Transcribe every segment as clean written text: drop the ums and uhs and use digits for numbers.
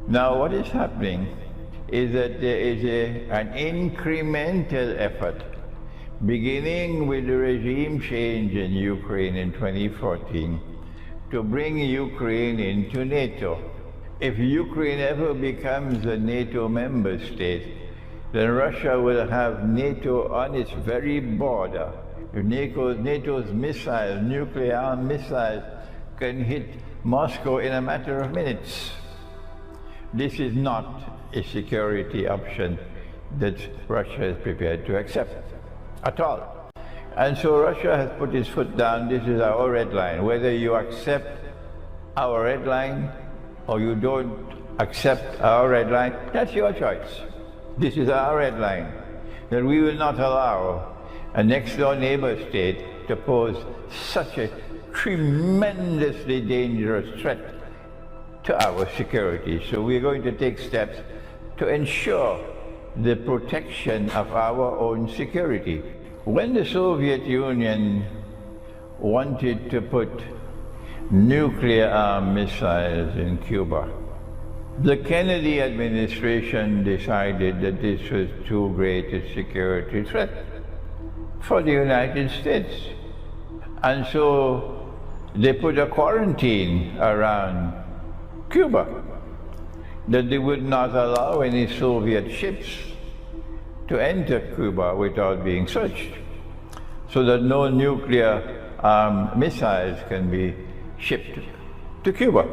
Now what is happening is that there is an incremental effort, beginning with the regime change in Ukraine in 2014, to bring Ukraine into NATO. If Ukraine ever becomes a NATO member state, then Russia will have NATO on its very border. If NATO's missiles, nuclear-armed missiles, can hit Moscow in a matter of minutes. This is not a security option that Russia is prepared to accept at all. And so Russia has put its foot down. This is our red line. Whether you accept our red line or you don't accept our red line, that's your choice. This is our red line, that we will not allow a next-door neighbor state to pose such a tremendously dangerous threat to our security. So we're going to take steps to ensure the protection of our own security. When the Soviet Union wanted to put nuclear-armed missiles in Cuba, the Kennedy administration decided that this was too great a security threat for the United States. And so they put a quarantine around Cuba, that they would not allow any Soviet ships to enter Cuba without being searched, so that no nuclear missiles can be shipped to Cuba.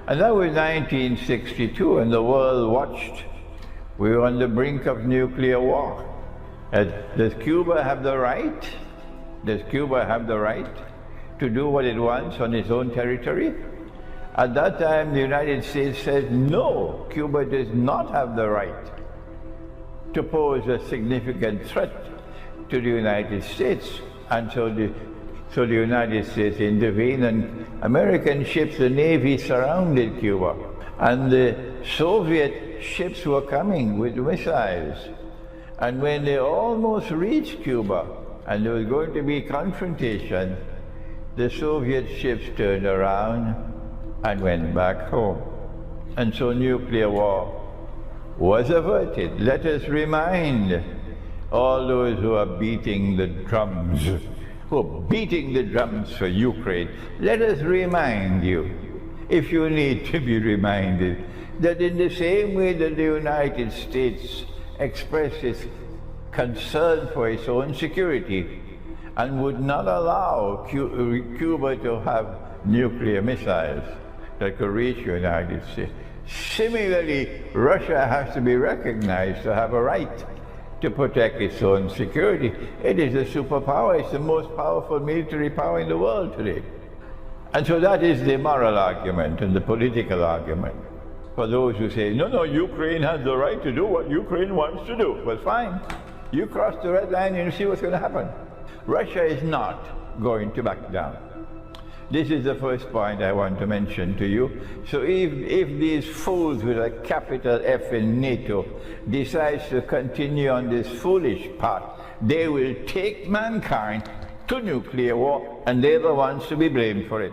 And that was 1962, and the world watched. We were on the brink of nuclear war. Does Cuba have the right? Does Cuba have the right to do what it wants on its own territory? At that time, the United States said, no, Cuba does not have the right to pose a significant threat to the United States. And so the United States intervened, and American ships, the Navy, surrounded Cuba. And the Soviet ships were coming with missiles. And when they almost reached Cuba, and there was going to be confrontation, the Soviet ships turned around and went back home. And so nuclear war was averted. Let us remind all those who are beating the drums, for Ukraine, let us remind you, if you need to be reminded, that in the same way that the United States expressed its concern for its own security and would not allow Cuba to have nuclear missiles that could reach the United States, similarly, Russia has to be recognized to have a right to protect its own security. It is a superpower. It's the most powerful military power in the world today. And so that is the moral argument and the political argument for those who say, no, no, Ukraine has the right to do what Ukraine wants to do. Well, fine. You cross the red line and you see what's going to happen. Russia is not going to back down. This is the first point I want to mention to you. So if these fools with a capital F in NATO decides to continue on this foolish path, they will take mankind to nuclear war, and they're the ones to be blamed for it.